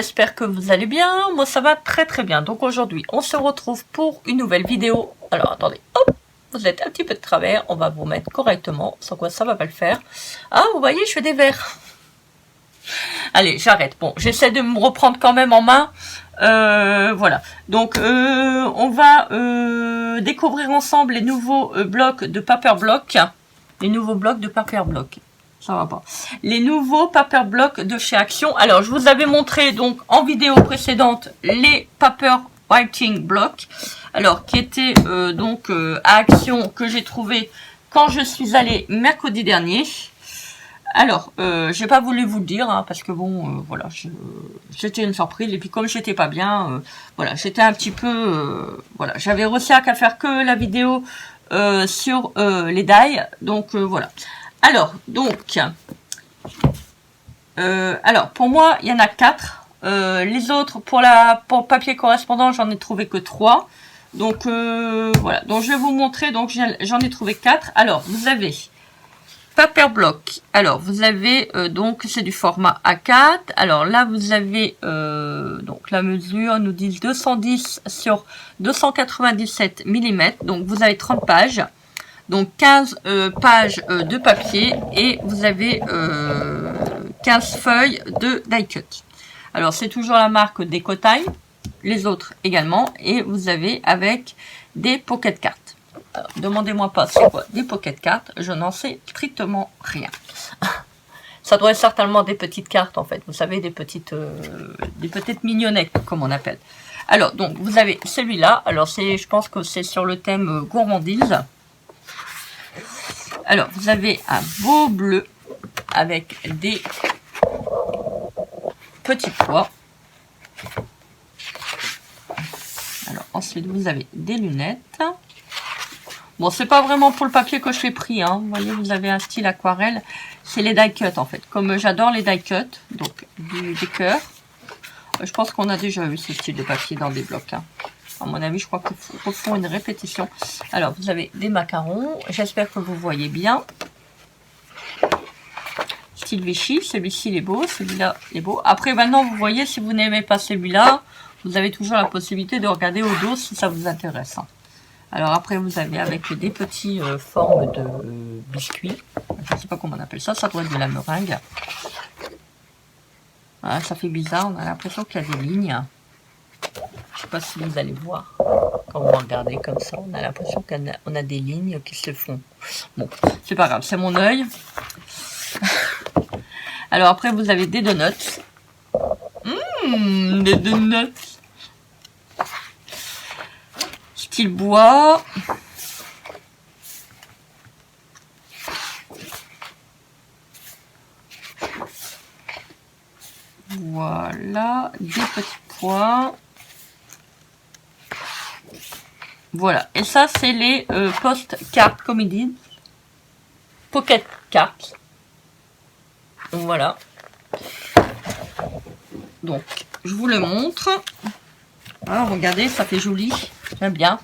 j'espère que vous allez bien. Moi ça va très très bien. Donc aujourd'hui on se retrouve pour une nouvelle vidéo. Alors attendez, hop, vous êtes un petit peu de travers, on va vous mettre correctement, sans quoi ça va pas le faire. Ah vous voyez, je fais des verres. Allez, j'arrête. Bon, j'essaie de me reprendre quand même en main. Voilà. Donc on va découvrir ensemble les nouveaux blocs de Paper Block. Les nouveaux blocs de Paper Block. Ça va pas. Les nouveaux Paper Block de chez Action. Alors, je vous avais montré donc en vidéo précédente les Paper Writing Block. Alors, qui étaient à Action, que j'ai trouvé quand je suis allée mercredi dernier. Alors, j'ai pas voulu vous le dire, hein, parce que bon, voilà, c'était une surprise. Et puis comme j'étais pas bien, voilà, j'étais un petit peu, voilà, j'avais réussi à faire que la vidéo sur les die. Donc voilà. Alors, alors pour moi, il y en a 4. Les autres, pour le papier correspondant, j'en ai trouvé que 3. Donc voilà. Donc je vais vous montrer. Donc j'en ai trouvé 4. Alors, vous avez Paper Block. Alors, vous avez donc c'est du format A4. Alors là, vous avez donc la mesure nous dit 210 sur 297 mm. Donc vous avez 30 pages. Donc 15 pages de papier et vous avez 15 feuilles de die cut. Alors c'est toujours la marque Decotime, les autres également, et vous avez avec des pocket cards. Demandez-moi pas c'est quoi des pocket cards, je n'en sais strictement rien. Ça doit être certainement des petites cartes en fait, vous savez, des petites mignonnettes comme on appelle. Alors donc vous avez celui-là, alors je pense que c'est sur le thème gourmandise. Alors, vous avez un beau bleu avec des petits pois. Alors, ensuite, vous avez des lunettes. Bon, c'est pas vraiment pour le papier que je l'ai pris, hein. Vous voyez, vous avez un style aquarelle. C'est les die cut, en fait. Comme j'adore les die cut, donc des cœurs. Je pense qu'on a déjà eu ce style de papier dans des blocs, hein. À mon avis, je crois qu'il faut une répétition. Alors, vous avez des macarons. J'espère que vous voyez bien. Style Vichy. Celui-ci, il est beau. Celui-là, il est beau. Après, maintenant, vous voyez, si vous n'aimez pas celui-là, vous avez toujours la possibilité de regarder au dos si ça vous intéresse. Alors, après, vous avez avec des petits formes de biscuits. Je ne sais pas comment on appelle ça. Ça doit être de la meringue. Voilà, ça fait bizarre. On a l'impression qu'il y a des lignes. Je ne sais pas si vous allez voir. Quand vous regardez comme ça, on a l'impression qu'on a des lignes qui se font. Bon, c'est pas grave, c'est mon œil. Alors après, vous avez des donuts. Des donuts. Style bois. Voilà, des petits pois. Voilà, et ça c'est les post-cards, comme ils disent. Pocket cards. Voilà. Donc, je vous le montre. Ah, regardez, ça fait joli. J'aime bien.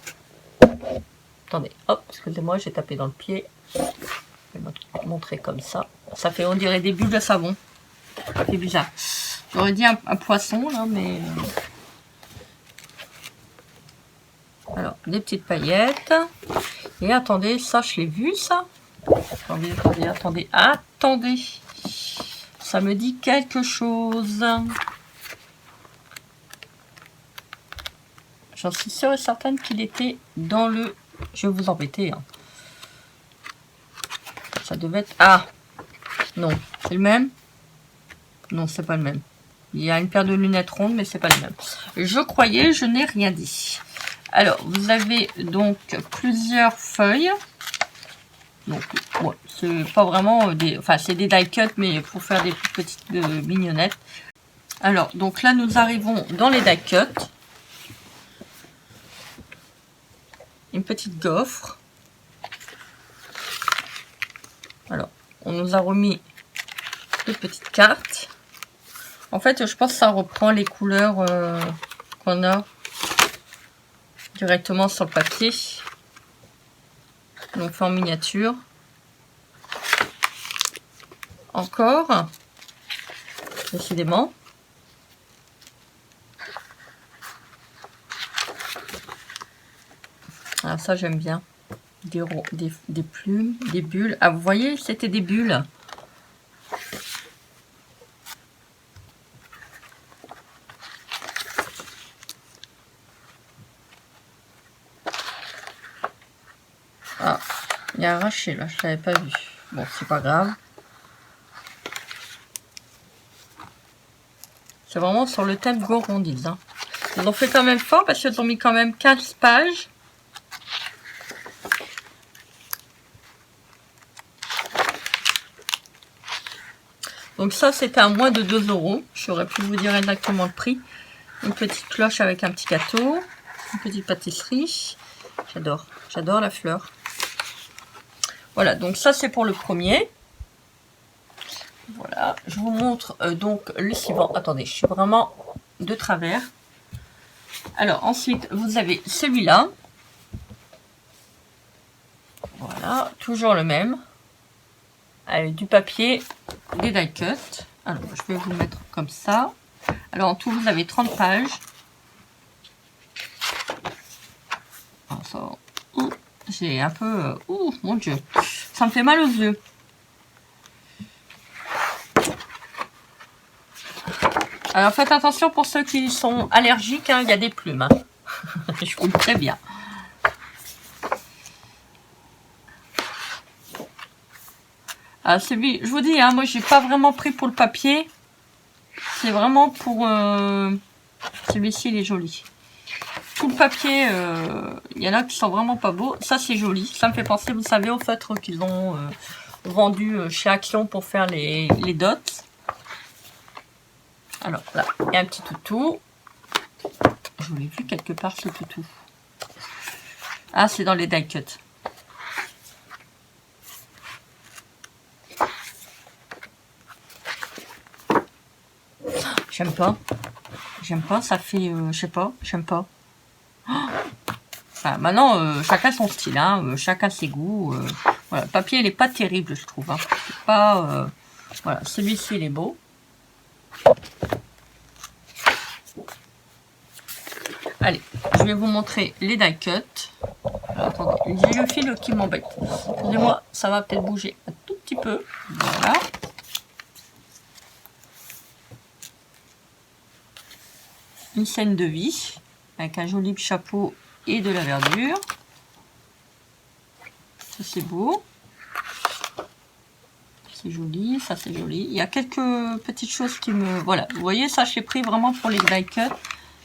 Attendez, hop, excusez-moi, j'ai tapé dans le pied. Je vais vous montrer comme ça. Ça fait, on dirait des bulles de savon. C'est bizarre. J'aurais dit un poisson, là, mais... Alors, des petites paillettes. Et attendez, ça, je l'ai vu, ça. Attendez. Ça me dit quelque chose. J'en suis sûre et certaine qu'il était dans le... Je vais vous embêter. Hein. Ça devait être... Ah! Non, c'est le même? Non, c'est pas le même. Il y a une paire de lunettes rondes, mais c'est pas le même. Je croyais, je n'ai rien dit. Alors, vous avez donc plusieurs feuilles. Donc, ouais, c'est pas vraiment des... Enfin, c'est des die cut, mais pour faire des petites mignonnettes. Alors, donc là, nous arrivons dans les die cut. Une petite gaufre. Alors, on nous a remis deux petites cartes. En fait, je pense que ça reprend les couleurs qu'on a directement sur le papier. Donc fait en miniature. Encore. Décidément. Ah, ça, j'aime bien. Des plumes, des bulles. Ah, vous voyez, c'était des bulles. Ah, il est arraché là, je l'avais pas vu. Bon, c'est pas grave. C'est vraiment sur le thème gourmandise. Hein. Ils ont fait quand même fort parce qu'ils ont mis quand même 15 pages. Donc ça, c'était à moins de 2 €. J'aurais pu vous dire exactement le prix. Une petite cloche avec un petit gâteau. Une petite pâtisserie. J'adore. J'adore la fleur. Voilà, donc ça, c'est pour le premier. Voilà, je vous montre donc le suivant. Attendez, je suis vraiment de travers. Alors, ensuite, vous avez celui-là. Voilà, toujours le même. Avec du papier, des die cut. Alors, je vais vous le mettre comme ça. Alors, en tout, vous avez 30 pages. Alors, ça, j'ai un peu... mon Dieu, ça me fait mal aux yeux. Alors, faites attention pour ceux qui sont allergiques, hein, il y a des plumes. Hein. Je vous le préviens. Ah, celui, je vous dis, hein, moi, j'ai pas vraiment pris pour le papier. C'est vraiment pour... celui-ci, il est joli. Tout le papier, il y en a qui sont vraiment pas beaux. Ça, c'est joli. Ça me fait penser, vous savez, au feutre qu'ils ont vendu chez Action pour faire les dots. Alors, là, il y a un petit toutou. Je l'ai vu quelque part, ce toutou. Ah, c'est dans les die cut. J'aime pas. J'aime pas, ça fait... je sais pas, j'aime pas. Enfin, maintenant, chacun son style, hein, chacun ses goûts. Voilà, le papier, il n'est pas terrible, je trouve. Hein. C'est pas... voilà, celui-ci, il est beau. Allez, je vais vous montrer les die cut. Alors, attendez, j'ai le fil qui m'embête. Excusez-moi, ça va peut-être bouger un tout petit peu. Voilà. Une scène de vie, avec un joli chapeau et de la verdure. Ça, c'est beau. C'est joli, ça c'est joli. Il y a quelques petites choses qui me... Voilà, vous voyez, ça j'ai pris vraiment pour les die cut.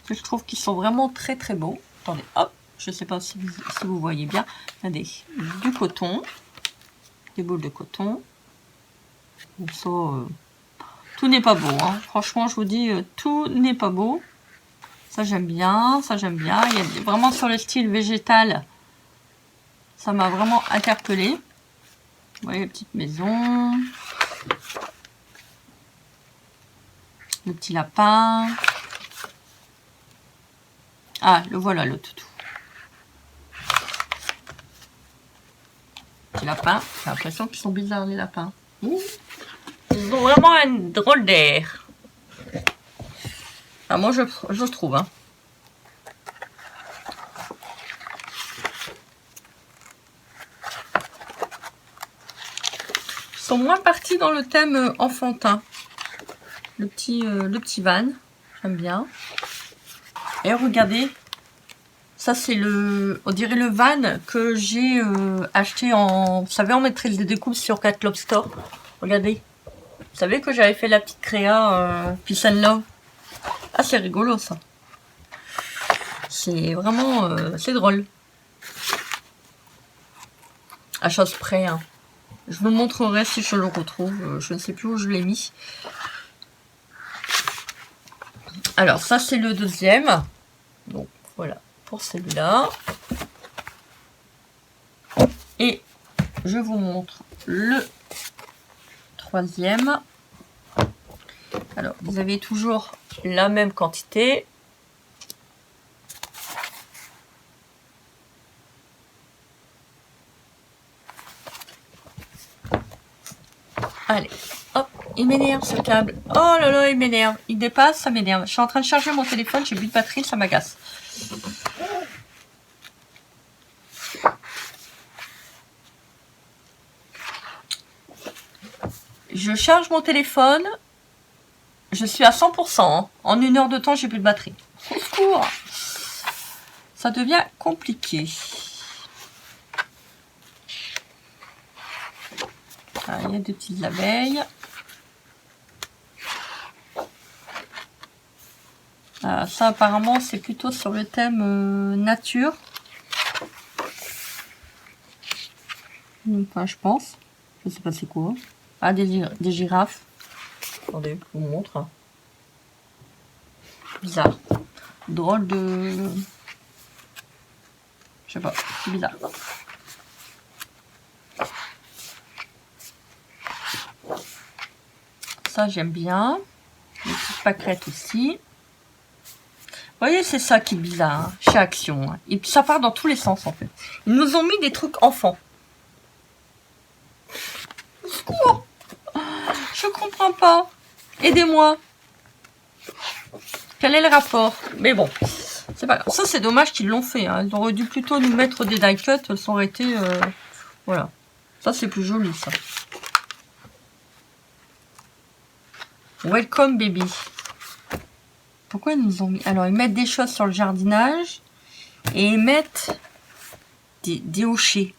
Que je trouve qu'ils sont vraiment très très beaux. Attendez, hop, je ne sais pas si vous voyez bien. Regardez, du coton. Des boules de coton. Donc ça, tout n'est pas beau. Hein. Franchement, je vous dis, tout n'est pas beau. Ça j'aime bien, ça j'aime bien. Il y a vraiment sur le style végétal. Ça m'a vraiment interpellée. Vous voyez, la petite maison. Le petit lapin. Ah, le voilà, le toutou. Petit lapin. J'ai l'impression qu'ils sont bizarres, les lapins. Ouh. Ils ont vraiment un drôle d'air. Ah, moi, je trouve. Hein. Ils sont moins partis dans le thème enfantin. Le petit van. J'aime bien. Et regardez. Ça, c'est on dirait le van que j'ai acheté en... Vous savez, on mettrait des découpes sur Cat Love Store. Regardez. Vous savez que j'avais fait la petite créa Peace and Love. Ah, c'est rigolo, ça. C'est vraiment... c'est drôle. À chose près. Hein. Je vous montrerai si je le retrouve. Je ne sais plus où je l'ai mis. Alors, ça, c'est le deuxième. Donc, voilà. Pour celui-là. Et je vous montre le troisième. Alors, vous avez toujours la même quantité. Allez, hop, il m'énerve ce câble. Oh là là, il m'énerve. Il dépasse, ça m'énerve. Je suis en train de charger mon téléphone, j'ai plus de batterie, ça m'agace. Je charge mon téléphone. Je suis à 100%. Hein. En 1 heure de temps, j'ai plus de batterie. Au secours. Ça devient compliqué. Ah, il y a des petites abeilles. Ah, ça, apparemment, c'est plutôt sur le thème nature. Enfin, je pense. Je sais pas c'est quoi. Ah, des girafes. Attendez, je vous montre. Bizarre. Drôle de... Je sais pas, c'est bizarre. Ça, j'aime bien. Les petites pâquerettes aussi. Vous voyez, c'est ça qui est bizarre, hein, chez Action. Hein. Et ça part dans tous les sens, en fait. Ils nous ont mis des trucs enfants. Au secours! Je comprends pas. Aidez-moi. Quel est le rapport? Mais bon, c'est pas grave. Ça, c'est dommage qu'ils l'ont fait. Hein. Ils auraient dû plutôt nous mettre des die cuts. Ça aurait été... voilà. Ça, c'est plus joli, ça. Welcome, baby. Pourquoi ils nous ont mis... Alors, ils mettent des choses sur le jardinage. Et ils mettent des hochets.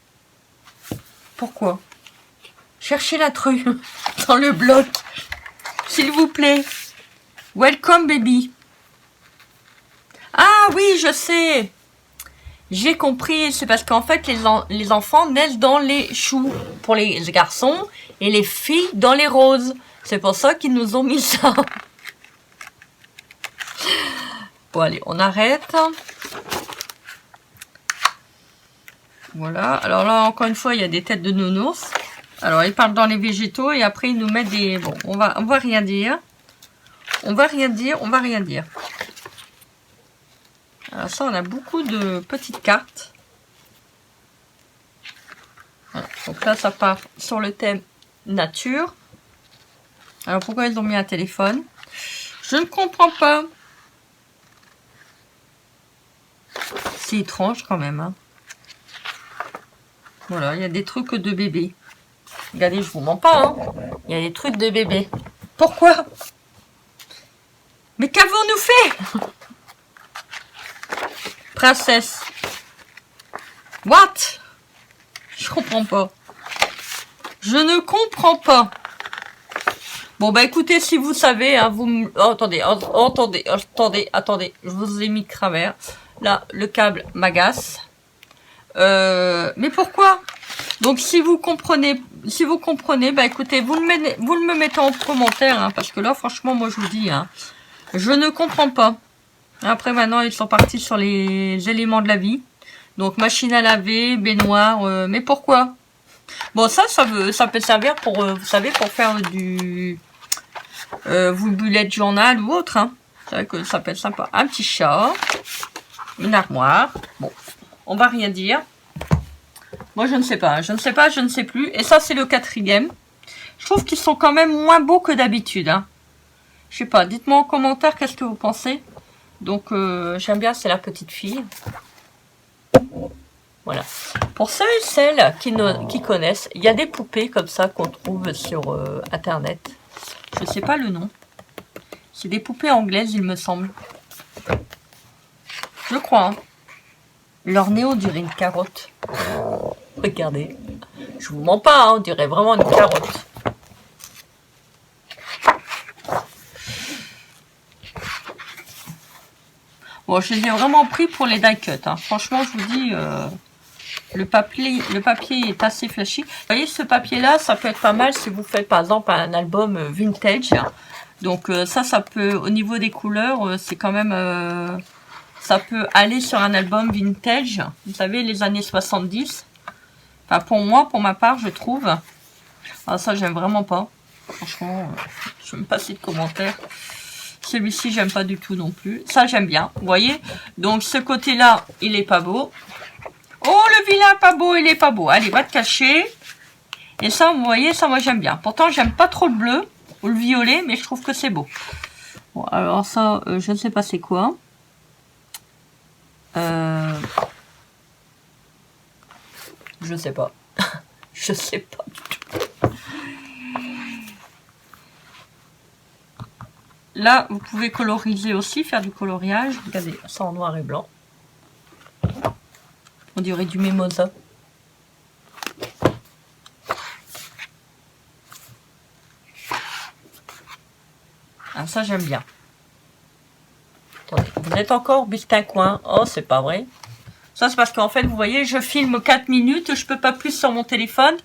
Pourquoi? Cherchez la true dans le bloc. S'il vous plaît. Welcome, baby. Ah oui, je sais. J'ai compris. C'est parce qu'en fait, les enfants naissent dans les choux pour les garçons et les filles dans les roses. C'est pour ça qu'ils nous ont mis ça. Bon, allez, on arrête. Voilà. Alors là, encore une fois, il y a des têtes de nounours. Alors, ils parlent dans les végétaux et après, ils nous mettent des... Bon, on va rien dire. On va rien dire. Alors ça, on a beaucoup de petites cartes. Voilà. Donc là, ça part sur le thème nature. Alors, pourquoi ils ont mis un téléphone? Je ne comprends pas. C'est étrange quand même. Hein. Voilà, il y a des trucs de bébé. Regardez, je vous mens pas. Hein. Il y a des trucs de bébé. Pourquoi? Mais qu'avons-nous fait? Princesse. What? Je comprends pas. Je ne comprends pas. Bon, bah écoutez, si vous savez, hein, vous... Oh, attendez. Je vous ai mis de travers. Là, le câble m'agace. Mais pourquoi? Donc, si vous comprenez, bah écoutez, vous me mettez en commentaire, hein, parce que là, franchement, moi, je vous dis, hein, je ne comprends pas. Après, maintenant, ils sont partis sur les éléments de la vie. Donc, machine à laver, baignoire, mais pourquoi? Bon, ça peut servir pour, vous savez, pour faire du... vous bullet journal ou autre, hein. C'est vrai que ça peut être sympa. Un petit chat, une armoire. Bon, on va rien dire. Moi, je ne sais pas, je ne sais plus. Et ça, c'est le 4e. Je trouve qu'ils sont quand même moins beaux que d'habitude, hein. Je sais pas, dites-moi en commentaire qu'est-ce que vous pensez. Donc, j'aime bien, c'est la petite fille. Voilà. Pour ceux et celles qui connaissent, il y a des poupées comme ça qu'on trouve sur Internet. Je sais pas le nom. C'est des poupées anglaises, il me semble. Je crois. Hein. Leur nez, on dirait une carotte. Regardez. Je vous mens pas, hein, on dirait vraiment une carotte. Bon, je les ai vraiment pris pour les die cuts. Hein. Franchement, je vous dis, le papier est assez flashy. Vous voyez, ce papier-là, ça peut être pas mal si vous faites, par exemple, un album vintage. Donc, ça peut, au niveau des couleurs, c'est quand même... ça peut aller sur un album vintage. Vous savez, les années 70. Enfin, pour moi, pour ma part, je trouve. Ah, ça, j'aime vraiment pas. Franchement, je ne me passe de commentaires. Celui-ci, j'aime pas du tout non plus. Ça, j'aime bien. Vous voyez? Donc, ce côté-là, il est pas beau. Oh, le vilain pas beau, il est pas beau. Allez, va te cacher. Et ça, vous voyez, ça, moi, j'aime bien. Pourtant, j'aime pas trop le bleu ou le violet, mais je trouve que c'est beau. Bon, alors ça, je ne sais pas c'est quoi. Je sais pas. Je sais pas du tout. Là, vous pouvez coloriser aussi, faire du coloriage. Regardez, ça en noir et blanc. On dirait du mimosa. Ah, ça, j'aime bien. Attendez, vous êtes encore Bustin Coin. Oh, c'est pas vrai. Ça, c'est parce qu'en fait, vous voyez, je filme 4 minutes. Je peux pas plus sur mon téléphone.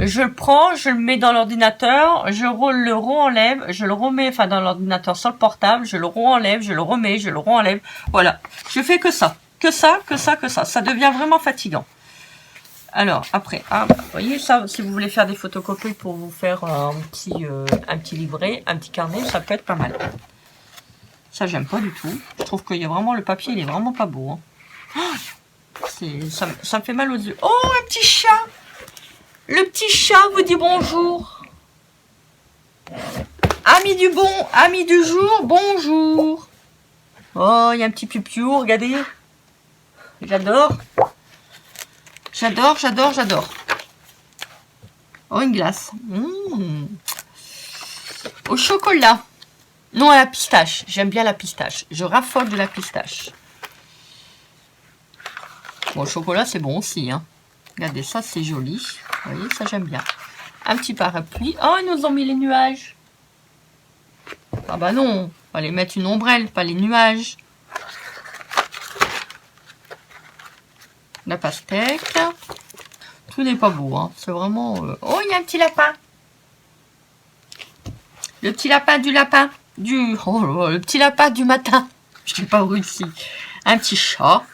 Je le prends, je le mets dans l'ordinateur, je le re-enlève, je le remets, enfin dans l'ordinateur sur le portable, je le re-enlève, je le remets, je le re-enlève. Voilà, je fais que ça, que ça, que ça, que ça. Ça devient vraiment fatigant. Alors, après, ah, vous voyez ça, si vous voulez faire des photocopies pour vous faire un petit livret, un petit carnet, ça peut être pas mal. Ça, j'aime pas du tout. Je trouve qu'il y a vraiment, le papier, il est vraiment pas beau. Hein. Oh, ça me fait mal aux yeux. Oh, un petit chat! Le petit chat vous dit bonjour. Ami du bon, ami du jour, bonjour. Oh, il y a un petit piou-piou, regardez. J'adore. J'adore, j'adore, j'adore. Oh, une glace. Mmh. Au chocolat. Non, à la pistache. J'aime bien la pistache. Je raffole de la pistache. Bon, le chocolat, c'est bon aussi, hein. Regardez, ça, c'est joli. Vous voyez, ça, j'aime bien. Un petit parapluie. Oh, ils nous ont mis les nuages. Ah bah non, fallait mettre une ombrelle, pas les nuages. La pastèque. Tout n'est pas beau, hein. C'est vraiment... Oh, il y a un petit lapin. Le petit lapin du lapin. Oh, le petit lapin du matin. Je sais pas où ici. Un petit chat.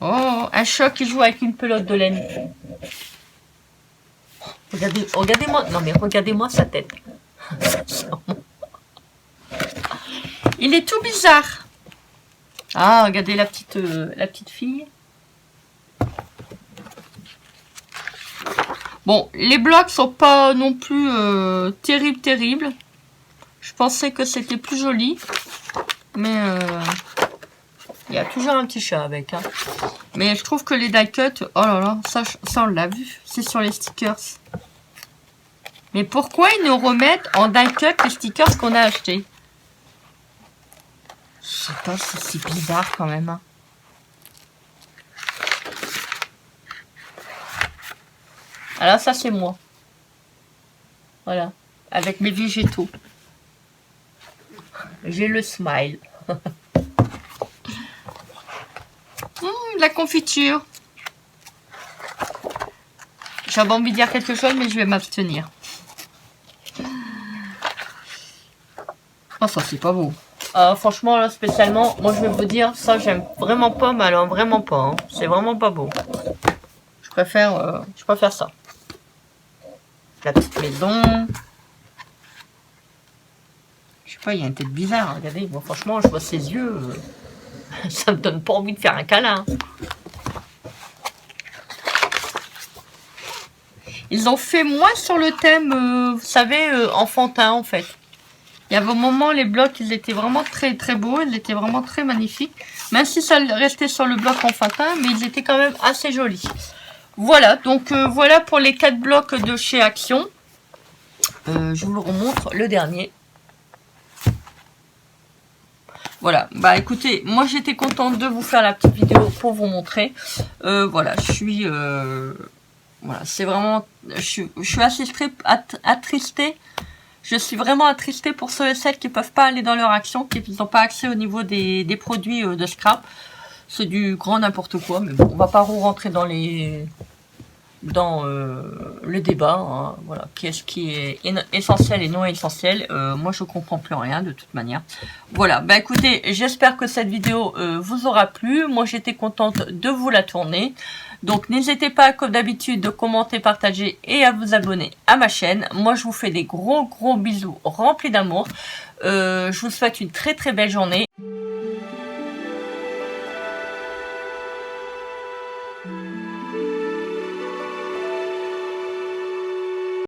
Oh, un chat qui joue avec une pelote de laine. Regardez, regardez-moi. Non mais regardez-moi sa tête. Il est tout bizarre. Ah, regardez la petite fille. Bon, les blocs sont pas non plus terribles. Je pensais que c'était plus joli. Mais il y a toujours un petit chat avec. Hein. Mais je trouve que les die cut, oh là là, ça on l'a vu. C'est sur les stickers. Mais pourquoi ils nous remettent en die cut les stickers qu'on a achetés? Je sais pas, c'est bizarre quand même. Hein. Alors ça c'est moi. Voilà. Avec mes végétaux. J'ai le smile. La confiture. J'avais envie de dire quelque chose, mais je vais m'abstenir. Oh, ça, c'est pas beau. Franchement, là, spécialement, moi, je vais vous dire, ça, j'aime vraiment pas, mais alors, vraiment pas. Hein. C'est vraiment pas beau. Je préfère ça. La petite maison. Je sais pas, il y a une tête bizarre. Hein. Regardez, moi, franchement, je vois ses yeux. Ça me donne pas envie de faire un câlin. Ils ont fait moins sur le thème, vous savez, enfantin, en fait. Il y avait un moment, les blocs, ils étaient vraiment très très beaux, ils étaient vraiment très magnifiques. Même si ça restait sur le bloc enfantin, mais ils étaient quand même assez jolis. Voilà, donc voilà pour les 4 blocs de chez Action. Je vous le remontre, le dernier. Voilà, bah écoutez, moi j'étais contente de vous faire la petite vidéo pour vous montrer. Voilà, je suis... voilà, c'est vraiment... Je suis assez attristée. Je suis vraiment attristée pour ceux et celles qui ne peuvent pas aller dans leur Action, qui n'ont pas accès au niveau des produits de scrap. C'est du grand n'importe quoi, mais bon, on va pas rentrer dans le débat, hein, voilà, qu'est-ce qui est essentiel et non essentiel. Moi, je comprends plus rien de toute manière. Voilà, bah écoutez, j'espère que cette vidéo vous aura plu. Moi, j'étais contente de vous la tourner. Donc, n'hésitez pas, comme d'habitude, de commenter, partager et à vous abonner à ma chaîne. Moi, je vous fais des gros bisous remplis d'amour. Je vous souhaite une très très belle journée.